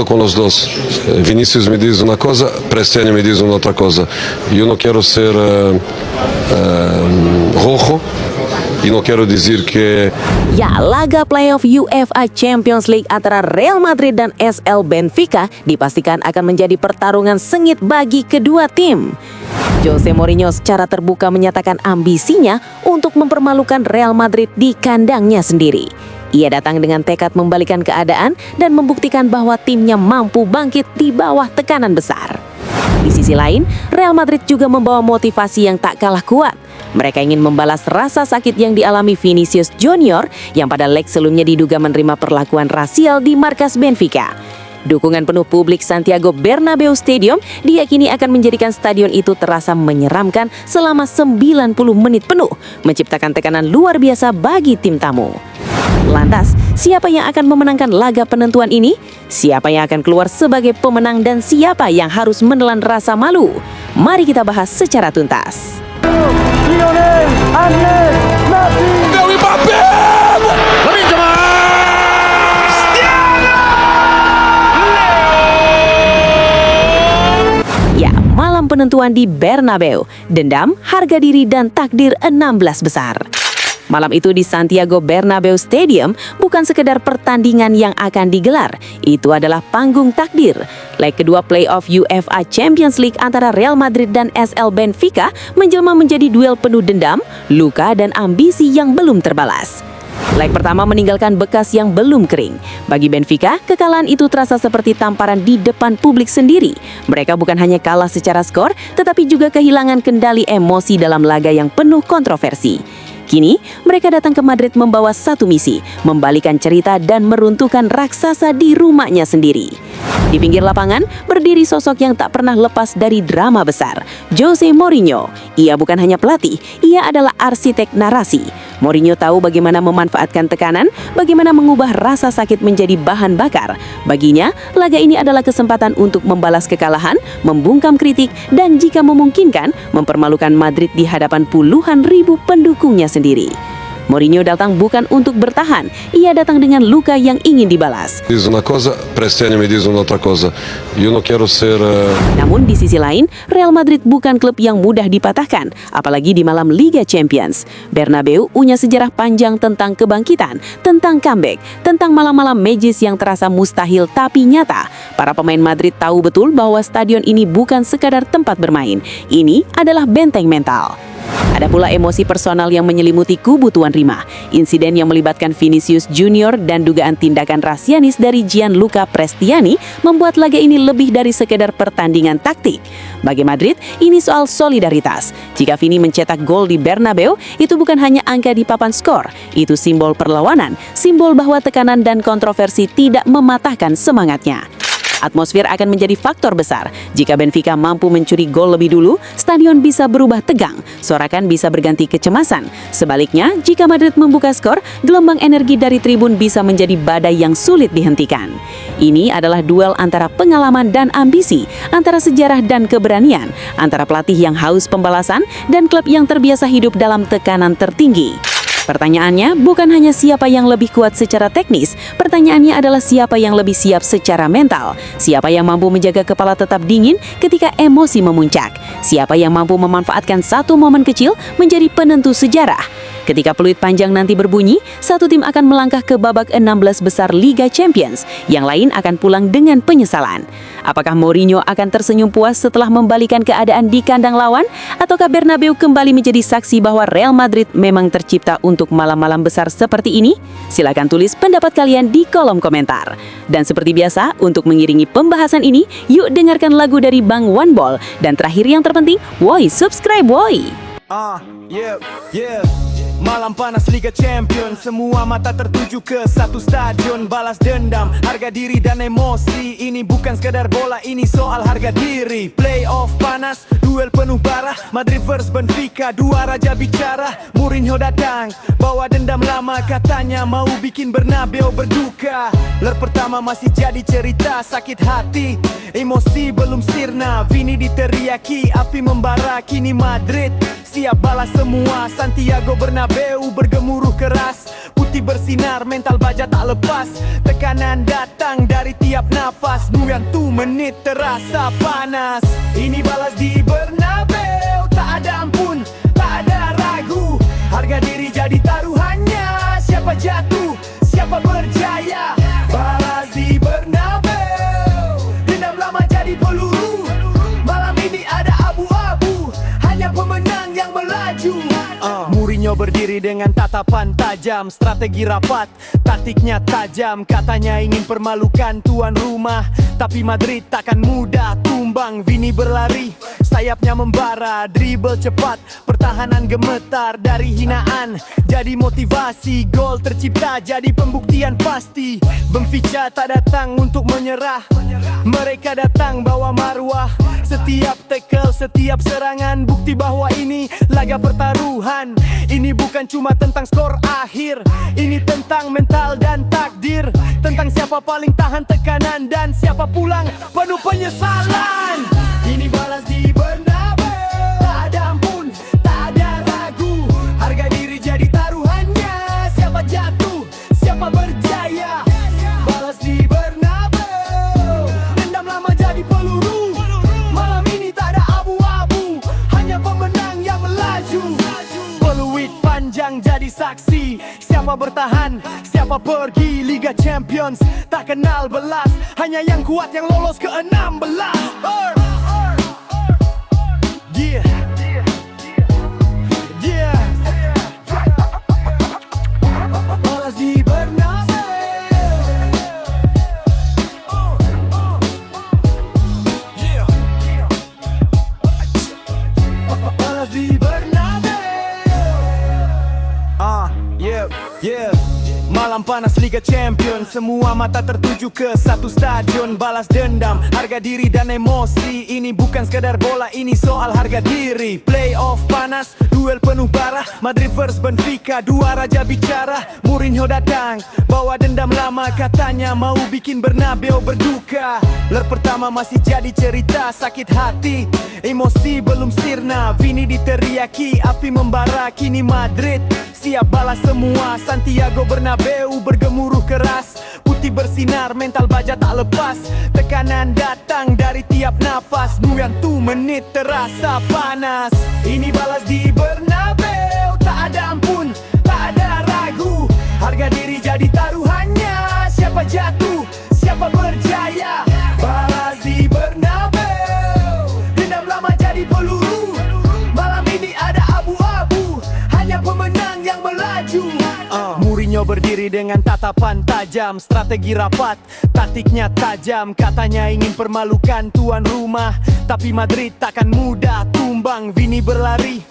Con los dos. Vinicius me dice una cosa, Prestiani me dice una otra cosa. Yo no quiero ser rojo y no quiero decir que Ya, laga playoff UEFA Champions League antara Real Madrid dan SL Benfica dipastikan akan menjadi pertarungan sengit bagi kedua tim. Jose Mourinho secara terbuka menyatakan ambisinya untuk mempermalukan Real Madrid di kandangnya sendiri. Ia datang dengan tekad membalikan keadaan dan membuktikan bahwa timnya mampu bangkit di bawah tekanan besar. Di sisi lain, Real Madrid juga membawa motivasi yang tak kalah kuat. Mereka ingin membalas rasa sakit yang dialami Vinicius Junior yang pada leg sebelumnya diduga menerima perlakuan rasial di markas Benfica. Dukungan penuh publik Santiago Bernabeu Stadium diyakini akan menjadikan stadion itu terasa menyeramkan selama 90 menit penuh, menciptakan tekanan luar biasa bagi tim tamu. Lantas, siapa yang akan memenangkan laga penentuan ini? Siapa yang akan keluar sebagai pemenang dan siapa yang harus menelan rasa malu? Mari kita bahas secara tuntas. Ya, malam penentuan di Bernabeu, dendam, harga diri dan takdir 16 besar. Malam itu di Santiago Bernabeu Stadium bukan sekedar pertandingan yang akan digelar, itu adalah panggung takdir. Leg kedua playoff UEFA Champions League antara Real Madrid dan SL Benfica menjelma menjadi duel penuh dendam, luka dan ambisi yang belum terbalas. Leg pertama meninggalkan bekas yang belum kering. Bagi Benfica, kekalahan itu terasa seperti tamparan di depan publik sendiri. Mereka bukan hanya kalah secara skor, tetapi juga kehilangan kendali emosi dalam laga yang penuh kontroversi. Kini, mereka datang ke Madrid membawa satu misi, membalikan cerita dan meruntuhkan raksasa di rumahnya sendiri. Di pinggir lapangan, berdiri sosok yang tak pernah lepas dari drama besar, Jose Mourinho. Ia bukan hanya pelatih, ia adalah arsitek narasi. Mourinho tahu bagaimana memanfaatkan tekanan, bagaimana mengubah rasa sakit menjadi bahan bakar. Baginya, laga ini adalah kesempatan untuk membalas kekalahan, membungkam kritik, dan jika memungkinkan, mempermalukan Madrid di hadapan puluhan ribu pendukungnya sendiri. Mourinho datang bukan untuk bertahan, ia datang dengan luka yang ingin dibalas. dice una cosa, Prestiani me dice una otra cosa. Yo no quiero ser Namun di sisi lain, Real Madrid bukan klub yang mudah dipatahkan, apalagi di malam Liga Champions. Bernabeu punya sejarah panjang tentang kebangkitan, tentang comeback, tentang malam-malam magis yang terasa mustahil tapi nyata. Para pemain Madrid tahu betul bahwa stadion ini bukan sekadar tempat bermain, ini adalah benteng mental. Ada pula emosi personal yang menyelimuti kubu tuan rumah. Insiden yang melibatkan Vinicius Junior dan dugaan tindakan rasianis dari Gianluca Prestiani membuat laga ini lebih dari sekedar pertandingan taktik. Bagi Madrid, ini soal solidaritas. Jika Vini mencetak gol di Bernabeu, itu bukan hanya angka di papan skor. Itu simbol perlawanan, simbol bahwa tekanan dan kontroversi tidak mematahkan semangatnya. Atmosfer akan menjadi faktor besar. Jika Benfica mampu mencuri gol lebih dulu, stadion bisa berubah tegang, sorakan bisa berganti kecemasan. Sebaliknya, jika Madrid membuka skor, gelombang energi dari tribun bisa menjadi badai yang sulit dihentikan. Ini adalah duel antara pengalaman dan ambisi, antara sejarah dan keberanian, antara pelatih yang haus pembalasan dan klub yang terbiasa hidup dalam tekanan tertinggi. Pertanyaannya bukan hanya siapa yang lebih kuat secara teknis, pertanyaannya adalah siapa yang lebih siap secara mental, siapa yang mampu menjaga kepala tetap dingin ketika emosi memuncak, siapa yang mampu memanfaatkan satu momen kecil menjadi penentu sejarah. Ketika peluit panjang nanti berbunyi, satu tim akan melangkah ke babak 16 besar Liga Champions, yang lain akan pulang dengan penyesalan. Apakah Mourinho akan tersenyum puas setelah membalikan keadaan di kandang lawan? Ataukah Bernabeu kembali menjadi saksi bahwa Real Madrid memang tercipta untuk malam-malam besar seperti ini? Silakan tulis pendapat kalian di kolom komentar. Dan seperti biasa, untuk mengiringi pembahasan ini, yuk dengarkan lagu dari Bang One Ball. Dan terakhir yang terpenting, woi subscribe woi! Malam panas Liga Champions, semua mata tertuju ke satu stadion. Balas dendam, harga diri dan emosi. Ini bukan sekedar bola, ini soal harga diri. Playoff panas, duel duel penuh bara. Madrid vs Benfica, dua raja bicara. Mourinho datang, bawa dendam lama. Katanya mau bikin Bernabeu berduka. Ler pertama masih jadi cerita, sakit hati, emosi belum sirna. Vini diteriaki, api membara. Kini Madrid siap balas semua. Santiago Bernabeu bergemuruh keras. Putih bersinar, mental baja tak lepas. Tekanan datang dari tiap nafas. 90 menit terasa panas. Ini balas di Bernabeu, tak ada ampun, tak ada ragu. Harga diri jadi taruhannya. Siapa jatuh, siapa berjaya. Balas di Bernabeu, dendam lama jadi peluru. Malam ini ada abu-abu, hanya pemenang yang melaju. Mourinho berdiri dengan tatapan tajam. Strategi rapat, taktiknya tajam. Katanya ingin permalukan tuan rumah, tapi Madrid takkan mudah tumbang. Vini berlari, sayapnya membara. Dribble cepat, pertahanan gemetar. Dari hinaan jadi motivasi. Gol tercipta jadi pembuktian pasti. Benfica tak datang untuk menyerah, mereka datang bawa marwah. Setiap tackle, setiap serangan, bukti bahwa ini laga pertaruhan. Ini bukan cuma tentang skor akhir, ini tentang mental dan takdir. Tentang siapa paling tahan tekanan dan siapa pulang penuh penyesalan. Ini balas di Bernabeu, tak ada ampun, tak ada ragu. Harga diri jadi taruhannya. Siapa jatuh, siapa berjaya. Balas di Bernabeu, dendam lama jadi peluru. Malam ini tak ada abu-abu, hanya pemenang yang melaju. Peluit panjang jadi saksi. Siapa bertahan, siapa pergi. Liga Champions tak kenal belas, hanya yang kuat yang lolos ke 16. Yeah, yeah. Balas di Bernabeu. Yeah. Balas di Bernabeu. Yeah. Malam panas Liga Champions, semua mata tertuju ke satu stadion. Balas dendam, harga diri dan emosi. Ini bukan sekedar bola, ini soal harga diri. Playoff panas, duel penuh bara. Madrid vs Benfica, dua raja bicara. Mourinho datang, bawa dendam lama. Katanya mau bikin Bernabeu berduka. Ler pertama masih jadi cerita, sakit hati, emosi belum sirna. Vini diteriaki, api membara. Kini Madrid siap balas semua. Santiago Bernabeu bergemuruh keras. Putih bersinar, mental baja tak lepas. Tekanan datang dari tiap nafas. 90 menit terasa panas. Ini balas di Bernabeu, tak ada ampun, tak ada ragu. Harga diri jadi taruhannya. Siapa jatuh, siapa berjaya. Balas di Bernabeu, dendam lama jadi peluru. Malam ini ada abu-abu, hanya pemenang yang melaju. Mourinho berdiri dengan tatapan tajam. Strategi rapat, taktiknya tajam. Katanya ingin permalukan tuan rumah, tapi Madrid takkan mudah tumbang. Vini berlari,